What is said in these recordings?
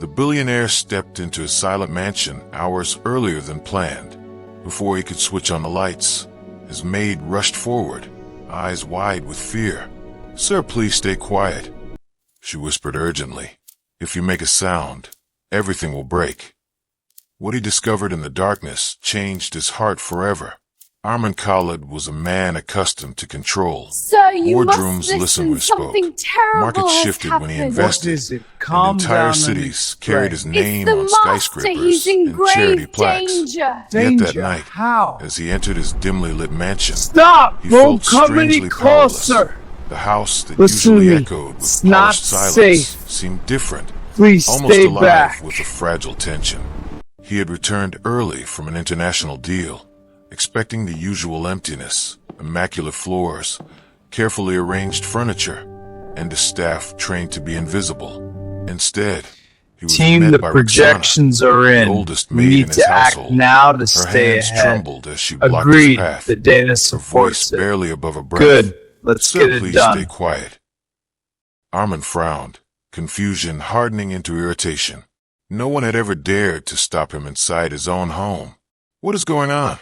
The billionaire stepped into his silent mansion hours earlier than planned. Before he could switch on the lights, his maid rushed forward, eyes wide with fear. "Sir, please stay quiet," she whispered urgently. "If you make a sound, everything will break." What he discovered in the darkness changed his heart forever. Arman Khalid was a man accustomed to control. Sir, you Boardrooms must listened when he listen. spoke. Something terrible Markets has shifted when he happened. invested. What is it? Calm And entire down cities and carried his explain. name It's the on master. skyscrapers He's in and charity grave plaques. danger. Yet that Danger? night, How? as he entered his dimly lit mansion, Stop! he Don't felt come any strangely powerless. closer! The house that Listen usually to me. echoed with It's not polished silence safe. seemed different, Please almost stay alive back. with a fragile tension. He had returned early from an international deal, expecting the usual emptiness, immaculate floors, carefully arranged furniture, and a staff trained to be invisible. Instead, he was Team, met the by projections Rukhsana, are in. the oldest We maid in need his to act household. now to Her stay hands ahead. trembled as she blocked his Agreed. path, The data her voice supports it. barely above her breath. Good. Let's "Sir, get it please done. stay quiet." Arman frowned, confusion hardening into irritation. No one had ever dared to stop him inside his own home. "What is going on?"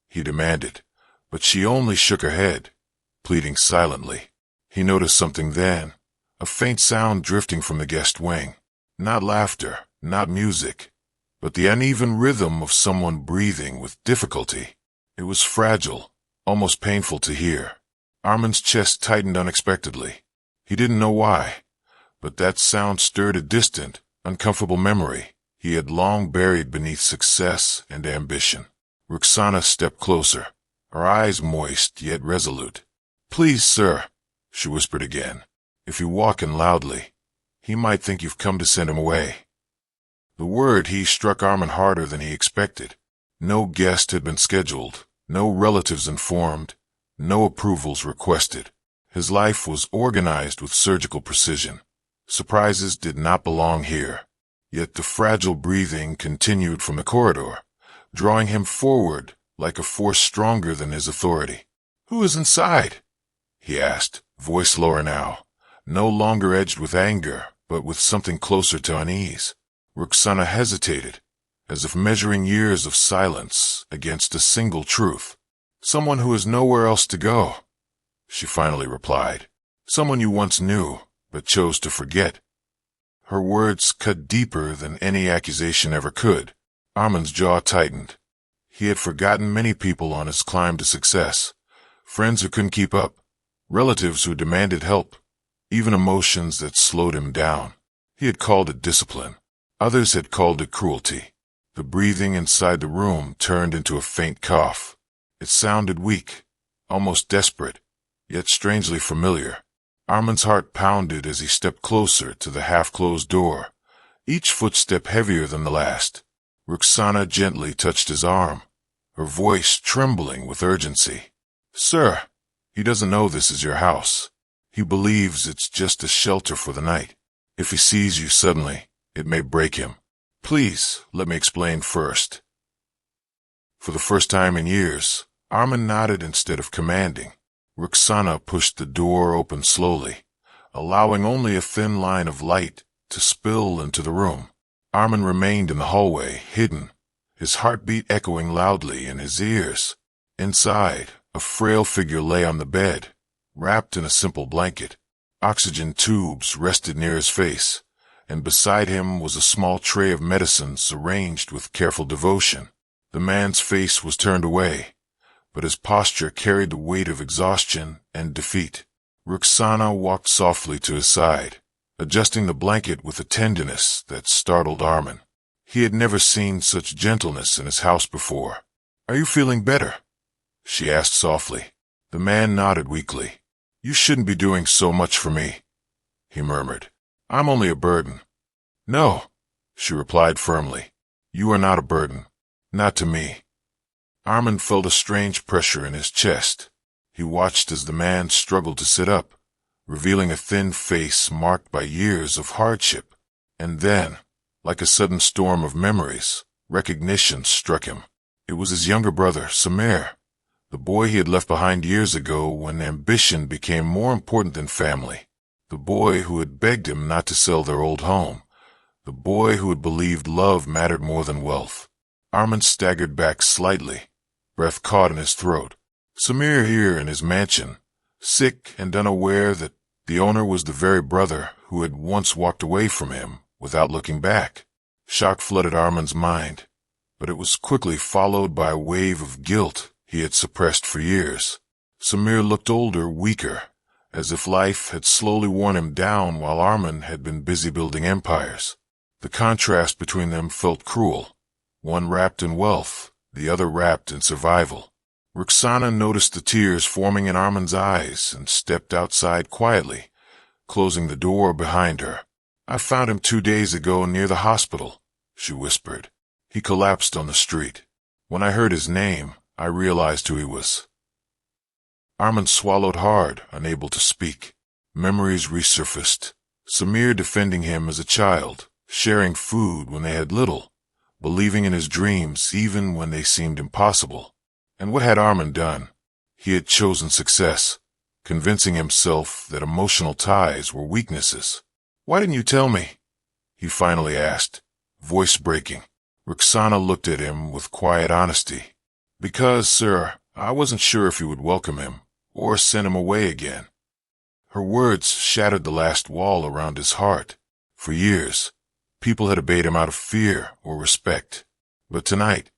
he demanded, but she only shook her head, pleading silently. He noticed something then, a faint sound drifting from the guest wing. Not laughter, not music, but the uneven rhythm of someone breathing with difficulty. It was fragile, almost painful to hear. Arman's chest tightened unexpectedly. He didn't know why, but that sound stirred a distant, uncomfortable memory he had long buried beneath success and ambition. Rukhsana stepped closer, her eyes moist yet resolute. "Please, sir," she whispered again. "If you walk in loudly, he might think you've come to send him away." The word "he" struck Arman harder than he expected. No guest had been scheduled, no relatives informed, no approvals requested. His life was organized with surgical precision. Surprises did not belong here. Yet the fragile breathing continued from the corridor, drawing him forward like a force stronger than his authority. "Who is inside?" he asked, voice lower now, no longer edged with anger, but with something closer to unease. Rukhsana hesitated, as if measuring years of silence against a single truth. "Someone who has nowhere else to go," she finally replied. "Someone you once knew, but chose to forget." Her words cut deeper than any accusation ever could. Arman's jaw tightened. He had forgotten many people on his climb to success. Friends who couldn't keep up, relatives who demanded help, even emotions that slowed him down. He had called it discipline. Others had called it cruelty. The breathing inside the room turned into a faint cough. It sounded weak, almost desperate, yet strangely familiar. Arman's heart pounded as he stepped closer to the half-closed door, each footstep heavier than the last. Rukhsana gently touched his arm, her voice trembling with urgency. "Sir, he doesn't know this is your house. He believes it's just a shelter for the night. If he sees you suddenly, it may break him. Please, let me explain first." For the first time in years, Arman nodded instead of commanding. Rukhsana pushed the door open slowly, allowing only a thin line of light to spill into the room. Arman remained in the hallway, hidden, his heartbeat echoing loudly in his ears. Inside, a frail figure lay on the bed, wrapped in a simple blanket. Oxygen tubes rested near his face, and beside him was a small tray of medicines arranged with careful devotion. The man's face was turned away, but his posture carried the weight of exhaustion and defeat. Rukhsana walked softly to his side, adjusting the blanket with a tenderness that startled Arman. He had never seen such gentleness in his house before. "Are you feeling better?" she asked softly. The man nodded weakly. "You shouldn't be doing so much for me," he murmured. "I'm only a burden." "No," she replied firmly. "You are not a burden. Not to me." Arman felt a strange pressure in his chest. He watched as the man struggled to sit up, revealing a thin face marked by years of hardship. And then, like a sudden storm of memories, recognition struck him. It was his younger brother, Samir, the boy he had left behind years ago when ambition became more important than family. The boy who had begged him not to sell their old home, the boy who had believed love mattered more than wealth. Arman staggered back slightly, breath caught in his throat. Samir here in his mansion, sick and unaware that the owner was the very brother who had once walked away from him without looking back. Shock flooded Arman's mind, but it was quickly followed by a wave of guilt he had suppressed for years. Samir looked older, weaker, as if life had slowly worn him down while Arman had been busy building empires. The contrast between them felt cruel, one wrapped in wealth, the other wrapped in survival. Rukhsana noticed the tears forming in Arman's eyes and stepped outside quietly, closing the door behind her. "I found him 2 days ago near the hospital," she whispered. "He collapsed on the street. When I heard his name, I realized who he was." Arman swallowed hard, unable to speak. Memories resurfaced. Samir defending him as a child, sharing food when they had little, believing in his dreams even when they seemed impossible. And what had Arman done? He had chosen success, convincing himself that emotional ties were weaknesses. "Why didn't you tell me?" he finally asked, voice breaking. Rukhsana looked at him with quiet honesty. "Because, sir, I wasn't sure if you would welcome him or send him away again." Her words shattered the last wall around his heart. For years, people had obeyed him out of fear or respect. But tonight,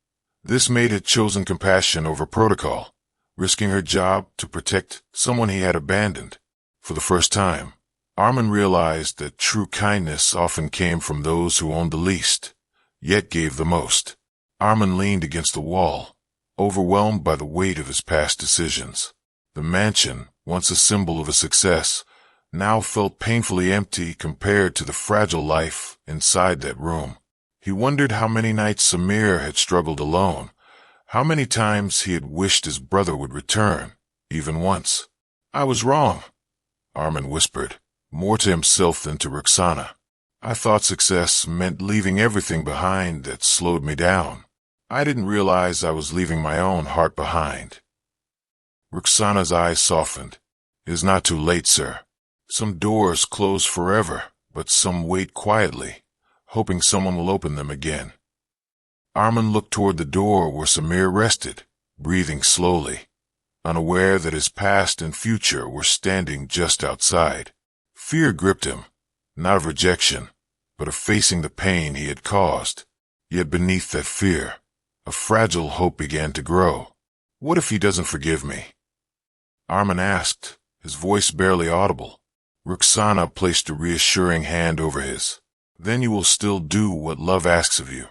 this maid had chosen compassion over protocol, risking her job to protect someone he had abandoned. For the first time, Arman realized that true kindness often came from those who owned the least, yet gave the most. Arman leaned against the wall, overwhelmed by the weight of his past decisions. The mansion, once a symbol of a success, now felt painfully empty compared to the fragile life inside that room. He wondered how many nights Samir had struggled alone, how many times he had wished his brother would return, even once. "I was wrong," Arman whispered, more to himself than to Rukhsana. "I thought success meant leaving everything behind that slowed me down. I didn't realize I was leaving my own heart behind." Rukhsana's eyes softened. "It is not too late, sir. Some doors close forever, but some wait quietly, hoping someone will open them again." Arman looked toward the door where Samir rested, breathing slowly, unaware that his past and future were standing just outside. Fear gripped him, not of rejection, but of facing the pain he had caused. Yet beneath that fear, a fragile hope began to grow. "What if he doesn't forgive me?" Arman asked, his voice barely audible. Rukhsana placed a reassuring hand over his. "Then you will still do what love asks of you.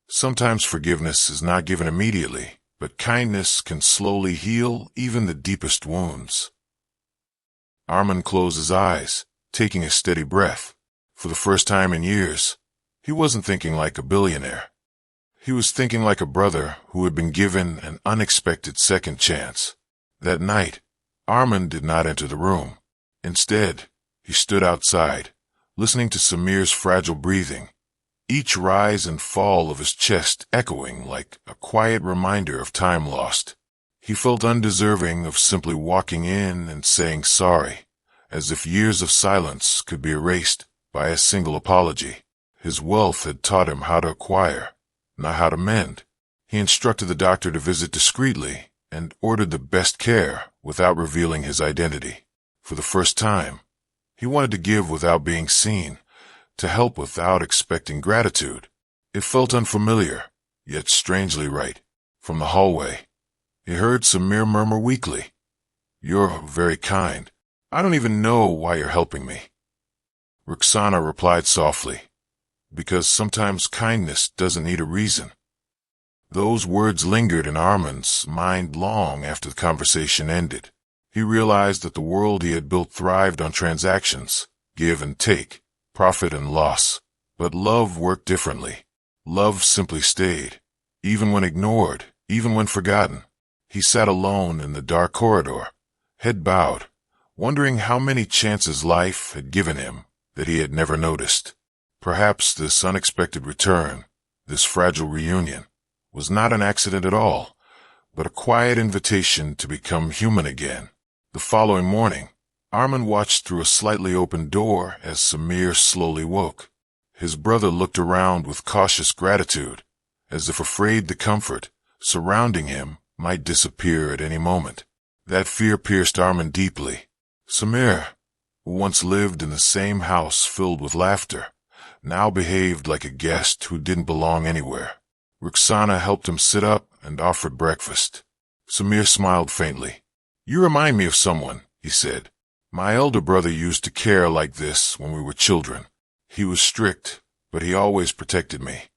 Sometimes forgiveness is not given immediately, but kindness can slowly heal even the deepest wounds." Arman closed his eyes, taking a steady breath. For the first time in years, he wasn't thinking like a billionaire. He was thinking like a brother who had been given an unexpected second chance. That night, Arman did not enter the room. Instead, he stood outside, listening to Samir's fragile breathing, each rise and fall of his chest echoing like a quiet reminder of time lost. He felt undeserving of simply walking in and saying sorry, as if years of silence could be erased by a single apology. His wealth had taught him how to acquire, not how to mend. He instructed the doctor to visit discreetly and ordered the best care without revealing his identity. For the first time, he wanted to give without being seen, to help without expecting gratitude. It felt unfamiliar, yet strangely right. From the hallway, he heard Samir murmur weakly, "You're very kind. I don't even know why you're helping me." Rukhsana replied softly, "Because sometimes kindness doesn't need a reason." Those words lingered in Arman's mind long after the conversation ended. He realized that the world he had built thrived on transactions, give and take, profit and loss. But love worked differently. Love simply stayed, even when ignored, even when forgotten. He sat alone in the dark corridor, head bowed, wondering how many chances life had given him that he had never noticed. Perhaps this unexpected return, this fragile reunion, was not an accident at all, but a quiet invitation to become human again. The following morning, Arman watched through a slightly open door as Samir slowly woke. His brother looked around with cautious gratitude, as if afraid the comfort surrounding him might disappear at any moment. That fear pierced Arman deeply. Samir, who once lived in the same house filled with laughter, now behaved like a guest who didn't belong anywhere. Rukhsana helped him sit up and offered breakfast. Samir smiled faintly. "You remind me of someone," he said. "My elder brother used to care like this when we were children. He was strict, but he always protected me."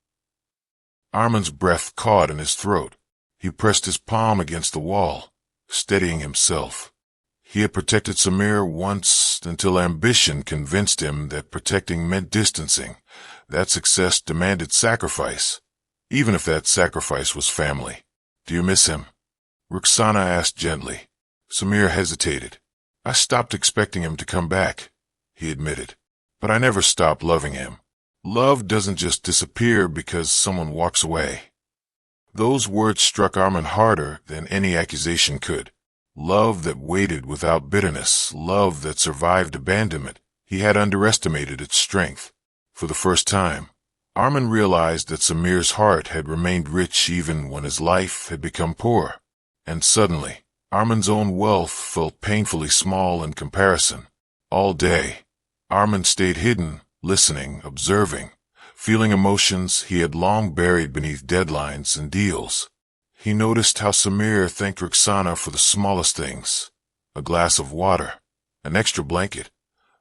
Arman's breath caught in his throat. He pressed his palm against the wall, steadying himself. He had protected Samir once until ambition convinced him that protecting meant distancing, that success demanded sacrifice, even if that sacrifice was family. "Do you miss him?" Rukhsana asked gently. Samir hesitated. "I stopped expecting him to come back," he admitted. "But I never stopped loving him. Love doesn't just disappear because someone walks away." Those words struck Arman harder than any accusation could. Love that waited without bitterness, love that survived abandonment. He had underestimated its strength. For the first time, Arman realized that Samir's heart had remained rich even when his life had become poor. And suddenly, Arman's own wealth felt painfully small in comparison. All day, Arman stayed hidden, listening, observing, feeling emotions he had long buried beneath deadlines and deals. He noticed how Samir thanked Rukhsana for the smallest things: a glass of water, an extra blanket,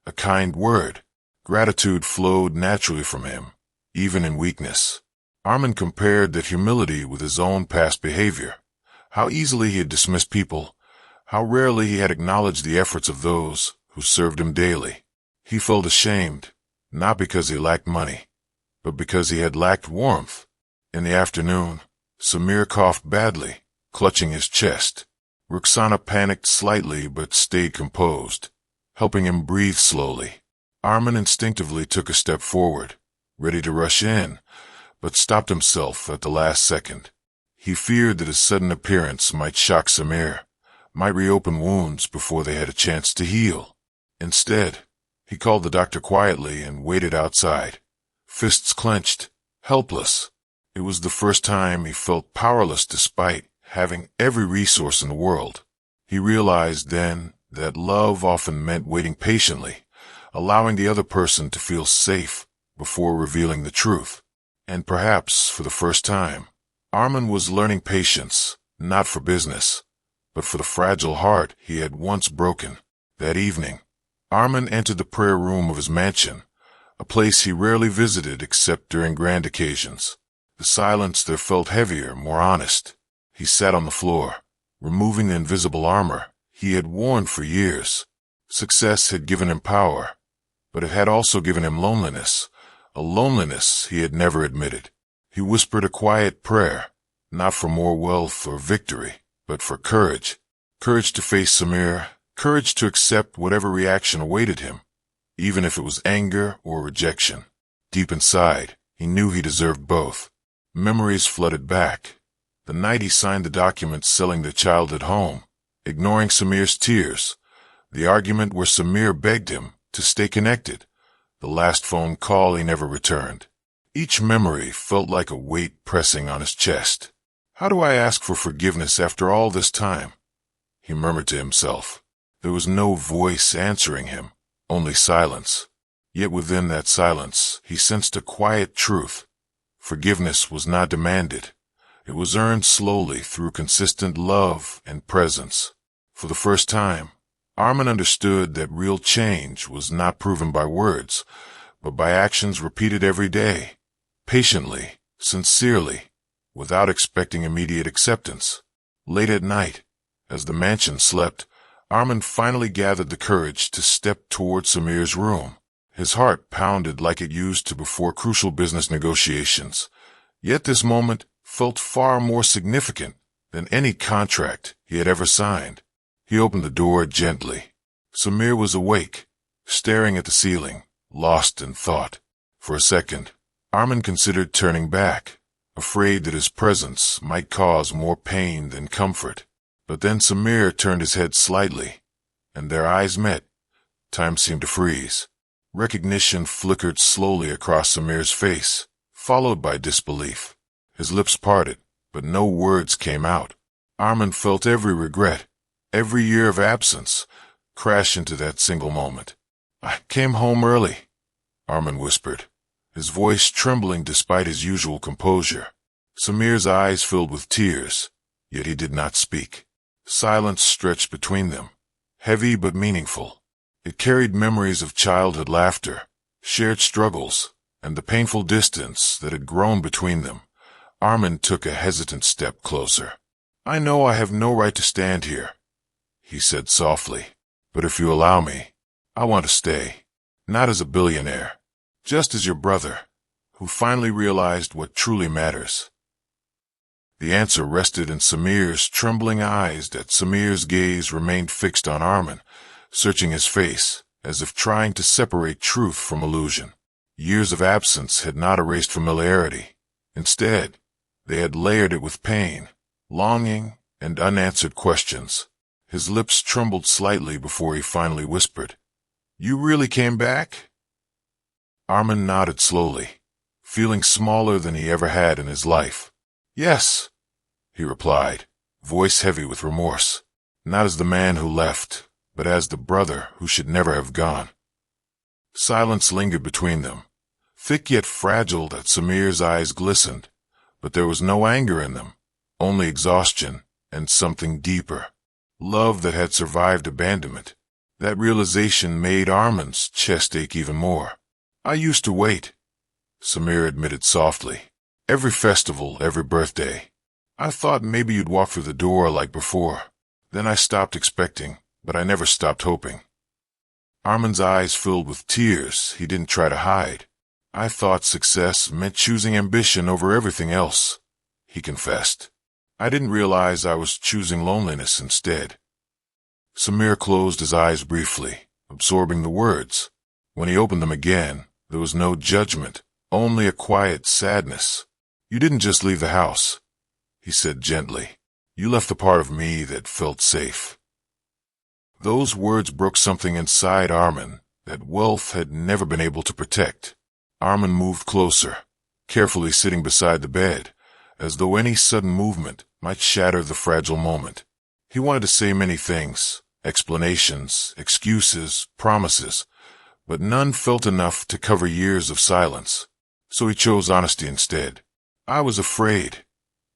a kind word. Gratitude flowed naturally from him, even in weakness. Arman compared that humility with his own past behavior. How easily he had dismissed people, how rarely he had acknowledged the efforts of those who served him daily. He felt ashamed, not because he lacked money, but because he had lacked warmth. In the afternoon, Samir coughed badly, clutching his chest. Rukhsana panicked slightly but stayed composed, helping him breathe slowly. Arman instinctively took a step forward, ready to rush in, but stopped himself at the last second. He feared that his sudden appearance might shock Samir, might reopen wounds before they had a chance to heal. Instead, he called the doctor quietly and waited outside, fists clenched, helpless. It was the first time he felt powerless despite having every resource in the world. He realized then that love often meant waiting patiently, allowing the other person to feel safe before revealing the truth. And perhaps, for the first time, Arman was learning patience, not for business, but for the fragile heart he had once broken. That evening, Arman entered the prayer room of his mansion, a place he rarely visited except during grand occasions. The silence there felt heavier, more honest. He sat on the floor, removing the invisible armor he had worn for years. Success had given him power, but it had also given him loneliness, a loneliness he had never admitted. He whispered a quiet prayer, not for more wealth or victory, but for courage. Courage to face Samir, courage to accept whatever reaction awaited him, even if it was anger or rejection. Deep inside, he knew he deserved both. Memories flooded back. The night he signed the document selling their child at home, ignoring Samir's tears. The argument where Samir begged him to stay connected. The last phone call he never returned. Each memory felt like a weight pressing on his chest. "How do I ask for forgiveness after all this time?" he murmured to himself. There was no voice answering him, only silence. Yet within that silence, he sensed a quiet truth. Forgiveness was not demanded. It was earned slowly through consistent love and presence. For the first time, Arman understood that real change was not proven by words, but by actions repeated every day, patiently, sincerely, without expecting immediate acceptance. Late at night, as the mansion slept, Arman finally gathered the courage to step toward Samir's room. His heart pounded like it used to before crucial business negotiations. Yet this moment felt far more significant than any contract he had ever signed. He opened the door gently. Samir was awake, staring at the ceiling, lost in thought. For a second, Arman considered turning back, afraid that his presence might cause more pain than comfort. But then Samir turned his head slightly, and their eyes met. Time seemed to freeze. Recognition flickered slowly across Samir's face, followed by disbelief. His lips parted, but no words came out. Arman felt every regret, every year of absence, crash into that single moment. "I came home early," Arman whispered, his voice trembling despite his usual composure. Samir's eyes filled with tears, yet he did not speak. Silence stretched between them, heavy but meaningful. It carried memories of childhood laughter, shared struggles, and the painful distance that had grown between them. Arman took a hesitant step closer. "I know I have no right to stand here," he said softly, "but if you allow me, I want to stay. Not as a billionaire, just as your brother, who finally realized what truly matters." The answer rested in Samir's trembling eyes. That Samir's gaze remained fixed on Arman, searching his face, as if trying to separate truth from illusion. Years of absence had not erased familiarity. Instead, they had layered it with pain, longing, and unanswered questions. His lips trembled slightly before he finally whispered, "You really came back?" Arman nodded slowly, feeling smaller than he ever had in his life. "Yes," he replied, voice heavy with remorse, not as the man who left, but as the brother who should never have gone. Silence lingered between them, thick yet fragile. That Samir's eyes glistened, but there was no anger in them, only exhaustion and something deeper. Love that had survived abandonment. That realization made Arman's chest ache even more. "I used to wait," Samir admitted softly. "Every festival, every birthday. I thought maybe you'd walk through the door like before. Then I stopped expecting, but I never stopped hoping." Arman's eyes filled with tears he didn't try to hide. "I thought success meant choosing ambition over everything else," he confessed. "I didn't realize I was choosing loneliness instead." Samir closed his eyes briefly, absorbing the words. When he opened them again, there was no judgment, only a quiet sadness. "You didn't just leave the house," he said gently. "You left the part of me that felt safe." Those words broke something inside Arman that wealth had never been able to protect. Arman moved closer, carefully sitting beside the bed, as though any sudden movement might shatter the fragile moment. He wanted to say many things, explanations, excuses, promises, but none felt enough to cover years of silence. So he chose honesty instead. "I was afraid,"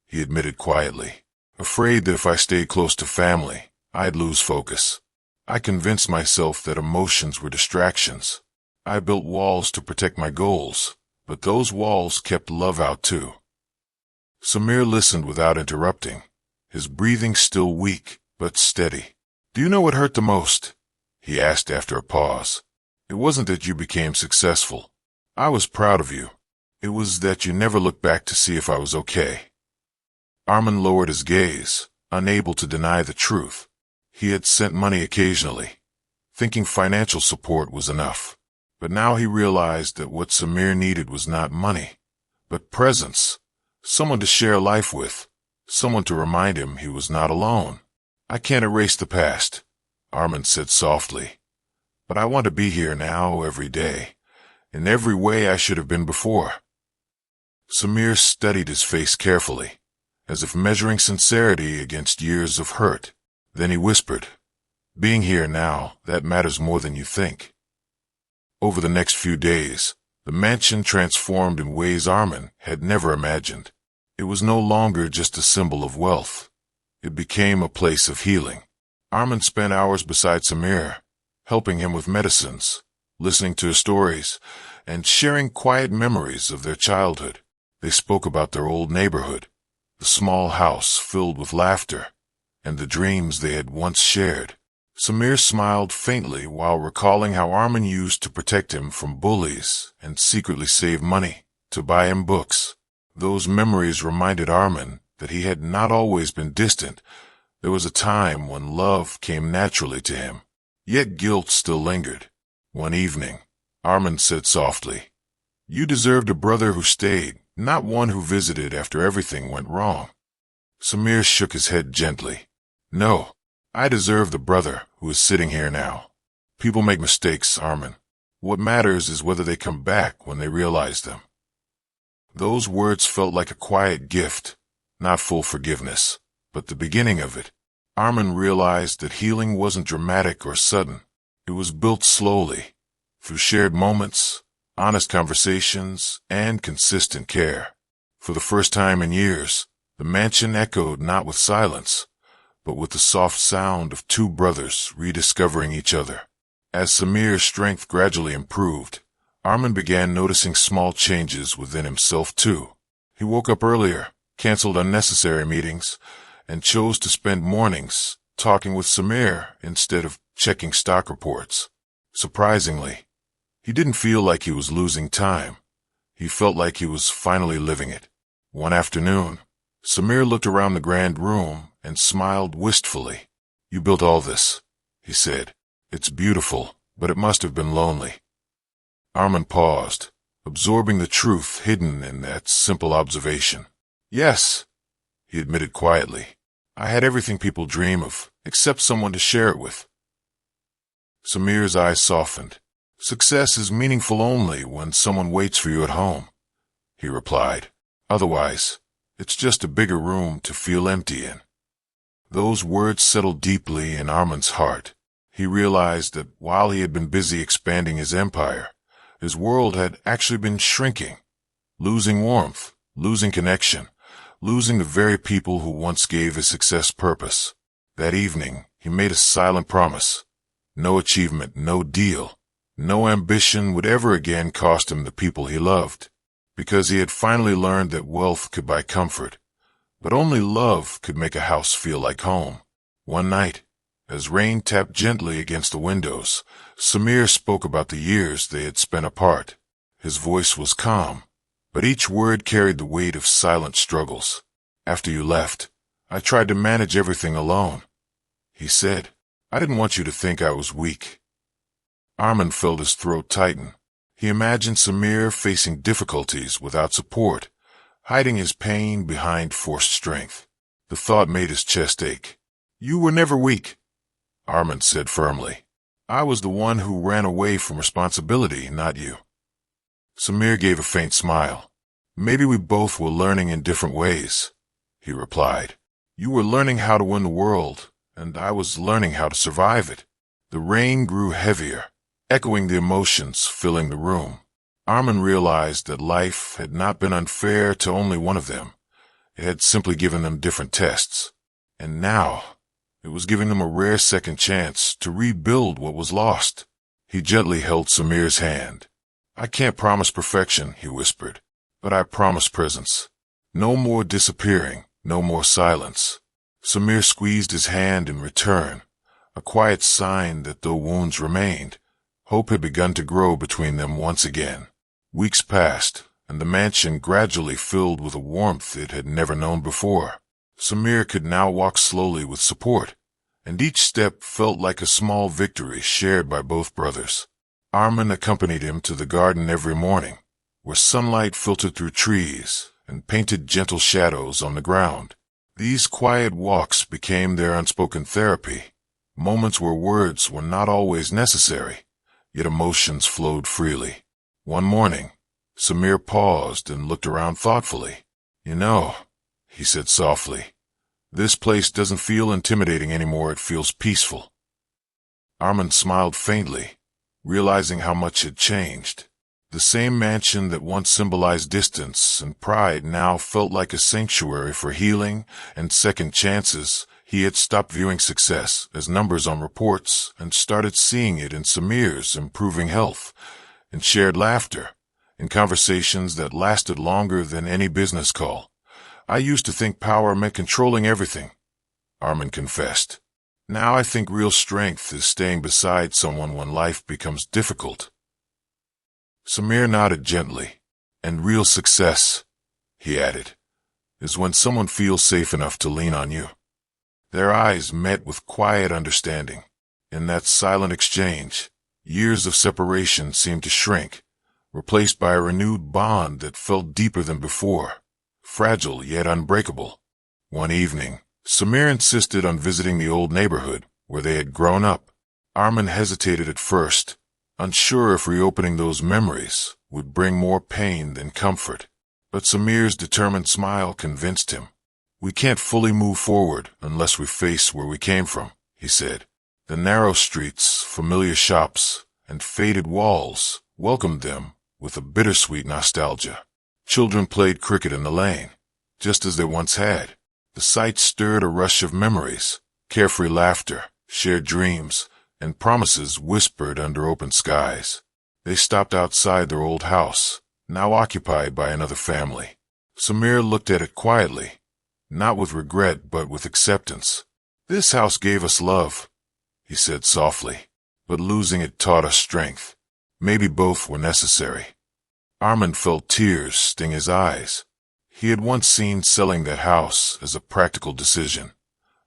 he admitted quietly. "Afraid that if I stayed close to family, I'd lose focus. I convinced myself that emotions were distractions. I built walls to protect my goals, but those walls kept love out too." Samir listened without interrupting, his breathing still weak but steady. "Do you know what hurt the most?" he asked after a pause. "It wasn't that you became successful. I was proud of you. It was that you never looked back to see if I was okay." Arman lowered his gaze, unable to deny the truth. He had sent money occasionally, thinking financial support was enough. But now he realized that what Samir needed was not money, but presence, someone to share life with, someone to remind him he was not alone. "I can't erase the past," Arman said softly, "but I want to be here now every day, in every way I should have been before." Samir studied his face carefully, as if measuring sincerity against years of hurt. Then he whispered, "Being here now, that matters more than you think." Over the next few days, the mansion transformed in ways Arman had never imagined. It was no longer just a symbol of wealth. It became a place of healing. Arman spent hours beside Samir, helping him with medicines, listening to his stories, and sharing quiet memories of their childhood. They spoke about their old neighborhood, the small house filled with laughter, and the dreams they had once shared. Samir smiled faintly while recalling how Arman used to protect him from bullies and secretly save money to buy him books. Those memories reminded Arman that he had not always been distant. There was a time when love came naturally to him, yet guilt still lingered. One evening, Arman said softly, "You deserved a brother who stayed, not one who visited after everything went wrong." Samir shook his head gently. "No, I deserve the brother who is sitting here now. People make mistakes, Arman. What matters is whether they come back when they realize them. Those words felt like a quiet gift, not full forgiveness, but the beginning of it. Arman realized that healing wasn't dramatic or sudden. It was built slowly, through shared moments, honest conversations, and consistent care. For the first time in years, the mansion echoed not with silence, but with the soft sound of two brothers rediscovering each other. As Samir's strength gradually improved, Arman began noticing small changes within himself too. He woke up earlier, canceled unnecessary meetings, and chose to spend mornings talking with Samir instead of checking stock reports. Surprisingly, he didn't feel like he was losing time. He felt like he was finally living it. One afternoon, Samir looked around the grand room and smiled wistfully. "You built all this," he said. "It's beautiful, but it must have been lonely." Arman paused, absorbing the truth hidden in that simple observation. "Yes," he admitted quietly. "I had everything people dream of, except someone to share it with." Samir's eyes softened. "Success is meaningful only when someone waits for you at home," he replied. "Otherwise, it's just a bigger room to feel empty in." Those words settled deeply in Arman's heart. He realized that while he had been busy expanding his empire, his world had actually been shrinking, losing warmth, losing connection, losing the very people who once gave his success purpose. That evening, he made a silent promise. No achievement, no deal, no ambition would ever again cost him the people he loved, because he had finally learned that wealth could buy comfort, but only love could make a house feel like home. One night, as rain tapped gently against the windows, Samir spoke about the years they had spent apart. His voice was calm, but each word carried the weight of silent struggles. "After you left, I tried to manage everything alone," he said. "I didn't want you to think I was weak." Arman felt his throat tighten. He imagined Samir facing difficulties without support, hiding his pain behind forced strength. The thought made his chest ache. "You were never weak," Arman said firmly. "I was the one who ran away from responsibility, not you." Samir gave a faint smile. "Maybe we both were learning in different ways," he replied. "You were learning how to win the world, and I was learning how to survive it." The rain grew heavier, echoing the emotions filling the room. Arman realized that life had not been unfair to only one of them. It had simply given them different tests. And now, it was giving them a rare second chance to rebuild what was lost. He gently held Samir's hand. "I can't promise perfection," he whispered, "but I promise presence. No more disappearing, no more silence." Samir squeezed his hand in return, a quiet sign that though wounds remained, hope had begun to grow between them once again. Weeks passed, and the mansion gradually filled with a warmth it had never known before. Samir could now walk slowly with support, and each step felt like a small victory shared by both brothers. Arman accompanied him to the garden every morning, where sunlight filtered through trees and painted gentle shadows on the ground. These quiet walks became their unspoken therapy, moments where words were not always necessary, yet emotions flowed freely. One morning, Samir paused and looked around thoughtfully. "You know," he said softly, "this place doesn't feel intimidating anymore, it feels peaceful." Arman smiled faintly, realizing how much had changed. The same mansion that once symbolized distance and pride now felt like a sanctuary for healing and second chances. He had stopped viewing success as numbers on reports and started seeing it in Samir's improving health, in shared laughter, in conversations that lasted longer than any business call. "I used to think power meant controlling everything," Arman confessed. "Now I think real strength is staying beside someone when life becomes difficult." Samir nodded gently. "And real success," he added, "is when someone feels safe enough to lean on you." Their eyes met with quiet understanding. In that silent exchange, years of separation seemed to shrink, replaced by a renewed bond that felt deeper than before, fragile yet unbreakable. One evening, Samir insisted on visiting the old neighborhood where they had grown up. Arman hesitated at first, unsure if reopening those memories would bring more pain than comfort. But Samir's determined smile convinced him. "We can't fully move forward unless we face where we came from," he said. The narrow streets, familiar shops, and faded walls welcomed them with a bittersweet nostalgia. Children played cricket in the lane, just as they once had. The sight stirred a rush of memories, carefree laughter, shared dreams, and promises whispered under open skies. They stopped outside their old house, now occupied by another family. Samir looked at it quietly, not with regret but with acceptance. "This house gave us love," he said softly, "but losing it taught us strength. Maybe both were necessary." Arman felt tears sting his eyes. He had once seen selling that house as a practical decision,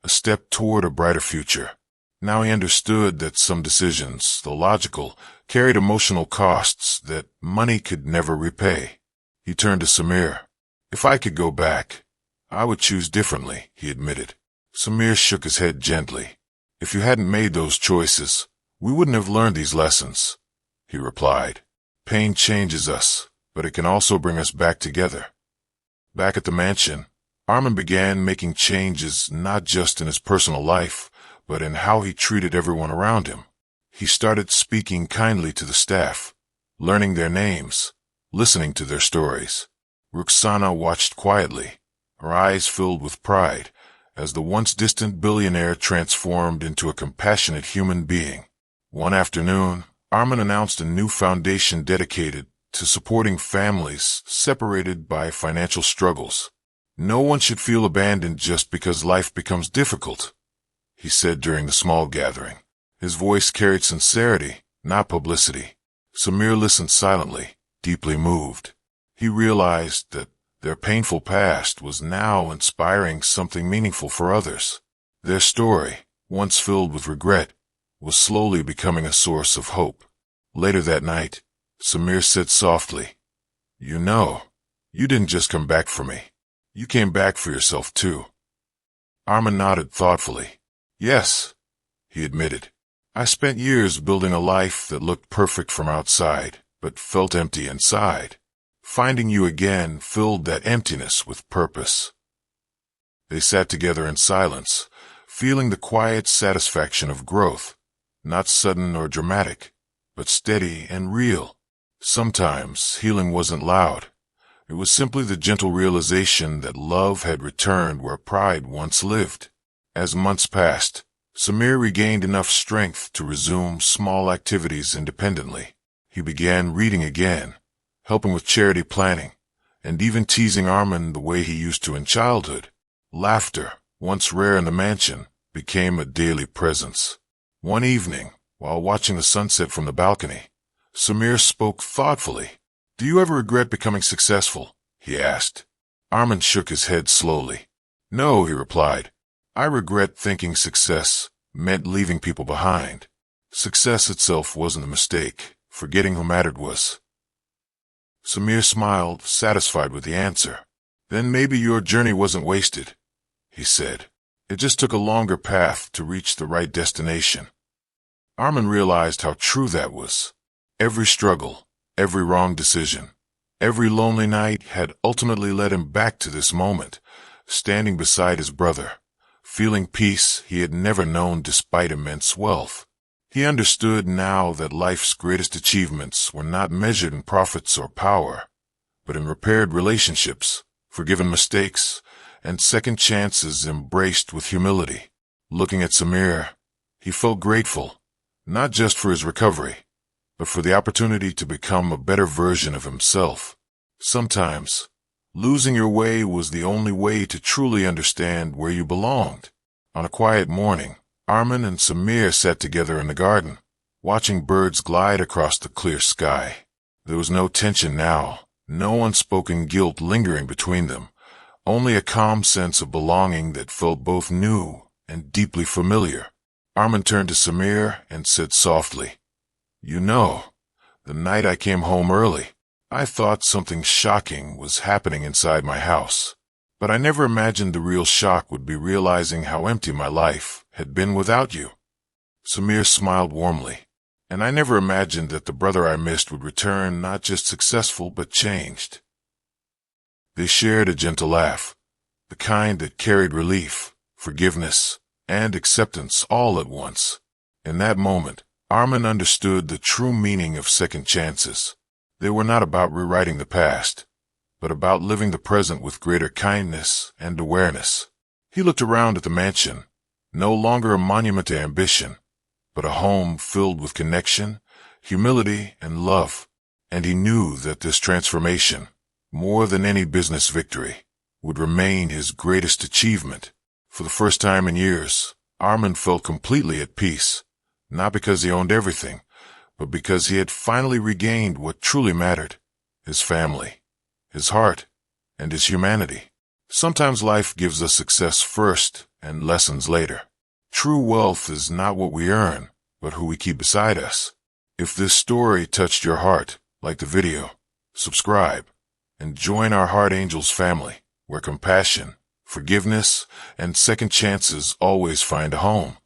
a step toward a brighter future. Now he understood that some decisions, though logical, carried emotional costs that money could never repay. He turned to Samir. "If I could go back, I would choose differently," he admitted. Samir shook his head gently. "If you hadn't made those choices, we wouldn't have learned these lessons," he replied. "Pain changes us, but it can also bring us back together." Back at the mansion, Arman began making changes not just in his personal life, but in how he treated everyone around him. He started speaking kindly to the staff, learning their names, listening to their stories. Rukhsana watched quietly, her eyes filled with pride, as the once distant billionaire transformed into a compassionate human being. One afternoon, Arman announced a new foundation dedicated to supporting families separated by financial struggles. "No one should feel abandoned just because life becomes difficult," he said during the small gathering. His voice carried sincerity, not publicity. Samir listened silently, deeply moved. He realized that their painful past was now inspiring something meaningful for others. Their story, once filled with regret, was slowly becoming a source of hope. Later that night, Samir said softly, "You know, you didn't just come back for me. You came back for yourself too." Arman nodded thoughtfully. "Yes," he admitted. "I spent years building a life that looked perfect from outside, but felt empty inside. Finding you again filled that emptiness with purpose." They sat together in silence, feeling the quiet satisfaction of growth, not sudden or dramatic, but steady and real. Sometimes healing wasn't loud. It was simply the gentle realization that love had returned where pride once lived. As months passed, Samir regained enough strength to resume small activities independently. He began reading again, helping with charity planning, and even teasing Arman the way he used to in childhood. Laughter, once rare in the mansion, became a daily presence. One evening, while watching the sunset from the balcony, Samir spoke thoughtfully. "Do you ever regret becoming successful?" he asked. Arman shook his head slowly. "No," he replied. "I regret thinking success meant leaving people behind. Success itself wasn't a mistake. Forgetting who mattered was." Samir smiled, satisfied with the answer. "Then maybe your journey wasn't wasted," he said. "It just took a longer path to reach the right destination." Arman realized how true that was. Every struggle, every wrong decision, every lonely night had ultimately led him back to this moment, standing beside his brother, feeling peace he had never known despite immense wealth. He understood now that life's greatest achievements were not measured in profits or power, but in repaired relationships, forgiven mistakes, and second chances embraced with humility. Looking at Samir, he felt grateful, not just for his recovery, but for the opportunity to become a better version of himself. Sometimes, losing your way was the only way to truly understand where you belonged. On a quiet morning, Arman and Samir sat together in the garden, watching birds glide across the clear sky. There was no tension now, no unspoken guilt lingering between them, only a calm sense of belonging that felt both new and deeply familiar. Arman turned to Samir and said softly, "You know, the night I came home early, I thought something shocking was happening inside my house. But I never imagined the real shock would be realizing how empty my life had been without you." Samir smiled warmly. And I never imagined that the brother I missed would return not just successful, but changed. They shared a gentle laugh, the kind that carried relief, forgiveness, and acceptance all at once. In that moment, Arman understood the true meaning of second chances. They were not about rewriting the past, but about living the present with greater kindness and awareness. He looked around at the mansion, no longer a monument to ambition, but a home filled with connection, humility, and love. And he knew that this transformation, more than any business victory, would remain his greatest achievement. For the first time in years, Arman felt completely at peace, not because he owned everything, but because he had finally regained what truly mattered: his family, his heart, and his humanity. Sometimes life gives us success first and lessons later. True wealth is not what we earn, but who we keep beside us. If this story touched your heart, like the video, subscribe, and join our Heart Angels family, where compassion, forgiveness, and second chances always find a home.